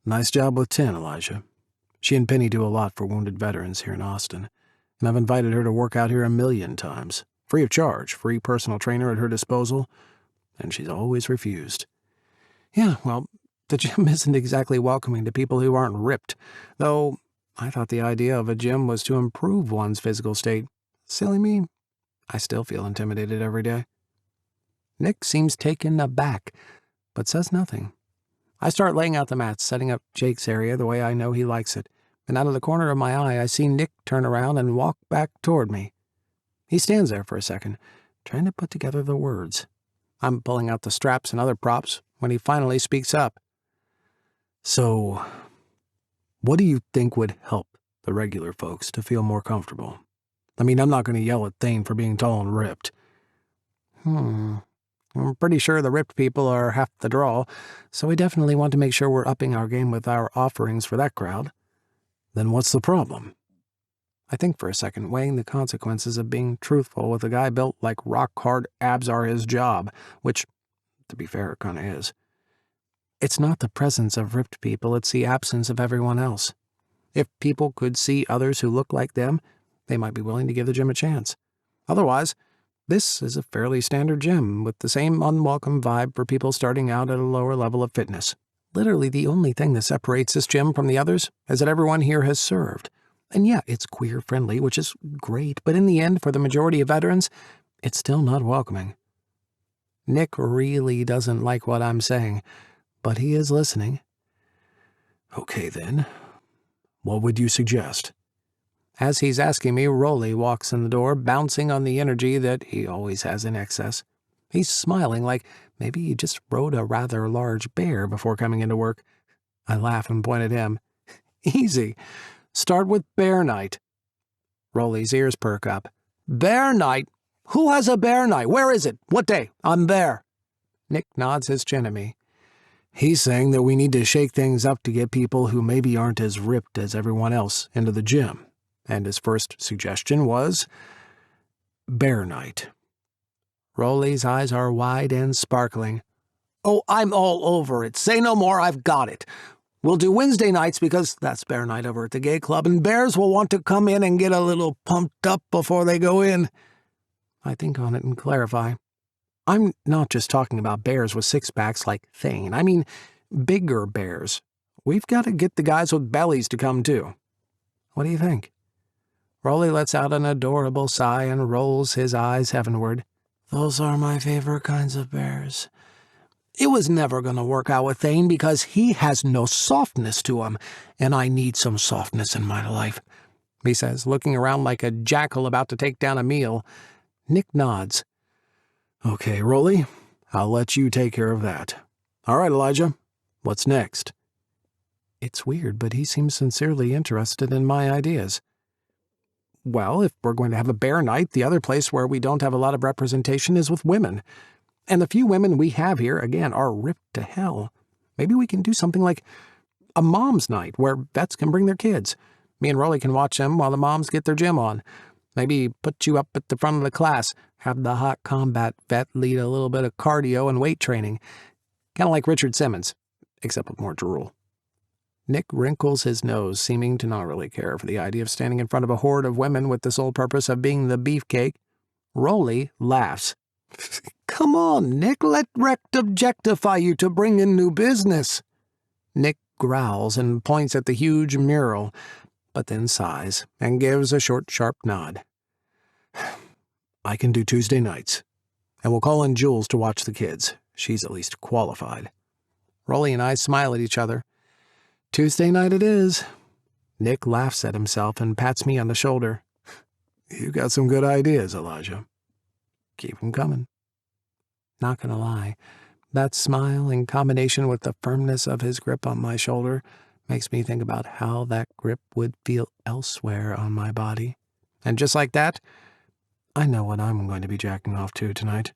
Nice job with 10, Elijah. She and Penny do a lot for wounded veterans here in Austin, and I've invited her to work out here 1,000,000 times. Free of charge, free personal trainer at her disposal, and she's always refused. Yeah, well, the gym isn't exactly welcoming to people who aren't ripped, though I thought the idea of a gym was to improve one's physical state. Silly me, I still feel intimidated every day. Nick seems taken aback, but says nothing. I start laying out the mats, setting up Jake's area the way I know he likes it, and out of the corner of my eye I see Nick turn around and walk back toward me. He stands there for a second, trying to put together the words. I'm pulling out the straps and other props when he finally speaks up. So, what do you think would help the regular folks to feel more comfortable? I mean, I'm not going to yell at Thane for being tall and ripped. I'm pretty sure the ripped people are half the draw, so we definitely want to make sure we're upping our game with our offerings for that crowd. Then what's the problem? I think for a second, weighing the consequences of being truthful with a guy built like rock-hard abs are his job, which, to be fair, it kind of is. It's not the presence of ripped people, it's the absence of everyone else. If people could see others who look like them, they might be willing to give the gym a chance. Otherwise, this is a fairly standard gym with the same unwelcome vibe for people starting out at a lower level of fitness. Literally the only thing that separates this gym from the others is that everyone here has served. And yeah, it's queer-friendly, which is great, but in the end, for the majority of veterans, it's still not welcoming. Nick really doesn't like what I'm saying, but he is listening. Okay, then. What would you suggest? As he's asking me, Rolly walks in the door, bouncing on the energy that he always has in excess. He's smiling like maybe he just rode a rather large bear before coming into work. I laugh and point at him. Easy. Start with Bear Night. Rolly's ears perk up. Bear Night? Who has a bear night? Where is it? What day? I'm there. Nick nods his chin at me. He's saying that we need to shake things up to get people who maybe aren't as ripped as everyone else into the gym. And his first suggestion was Bear Night. Rolly's eyes are wide and sparkling. Oh, I'm all over it. Say no more, I've got it. We'll do Wednesday nights because that's Bear Night over at the gay club, and bears will want to come in and get a little pumped up before they go in. I think on it and clarify. I'm not just talking about bears with six-packs like Thane. I mean bigger bears. We've got to get the guys with bellies to come too. What do you think? Rolly lets out an adorable sigh and rolls his eyes heavenward. Those are my favorite kinds of bears. It was never going to work out with Thane because he has no softness to him, and I need some softness in my life, he says, looking around like a jackal about to take down a meal. Nick nods. Okay, Rolly, I'll let you take care of that. All right, Elijah, what's next? It's weird, but he seems sincerely interested in my ideas. Well, if we're going to have a bear night, the other place where we don't have a lot of representation is with women. And the few women we have here, again, are ripped to hell. Maybe we can do something like a mom's night where vets can bring their kids. Me and Rolly can watch them while the moms get their gym on. Maybe put you up at the front of the class, have the hot combat vet lead a little bit of cardio and weight training. Kind of like Richard Simmons, except with more drool. Nick wrinkles his nose, seeming to not really care for the idea of standing in front of a horde of women with the sole purpose of being the beefcake. Rolly laughs. Come on, Nick, let Rect objectify you to bring in new business. Nick growls and points at the huge mural, but then sighs and gives a short, sharp nod. I can do Tuesday nights, and we'll call in Jules to watch the kids. She's at least qualified. Rolly and I smile at each other. Tuesday night it is. Nick laughs at himself and pats me on the shoulder. You got some good ideas, Elijah. Keep 'em coming. Not gonna lie, that smile in combination with the firmness of his grip on my shoulder makes me think about how that grip would feel elsewhere on my body. And just like that, I know what I'm going to be jacking off to tonight.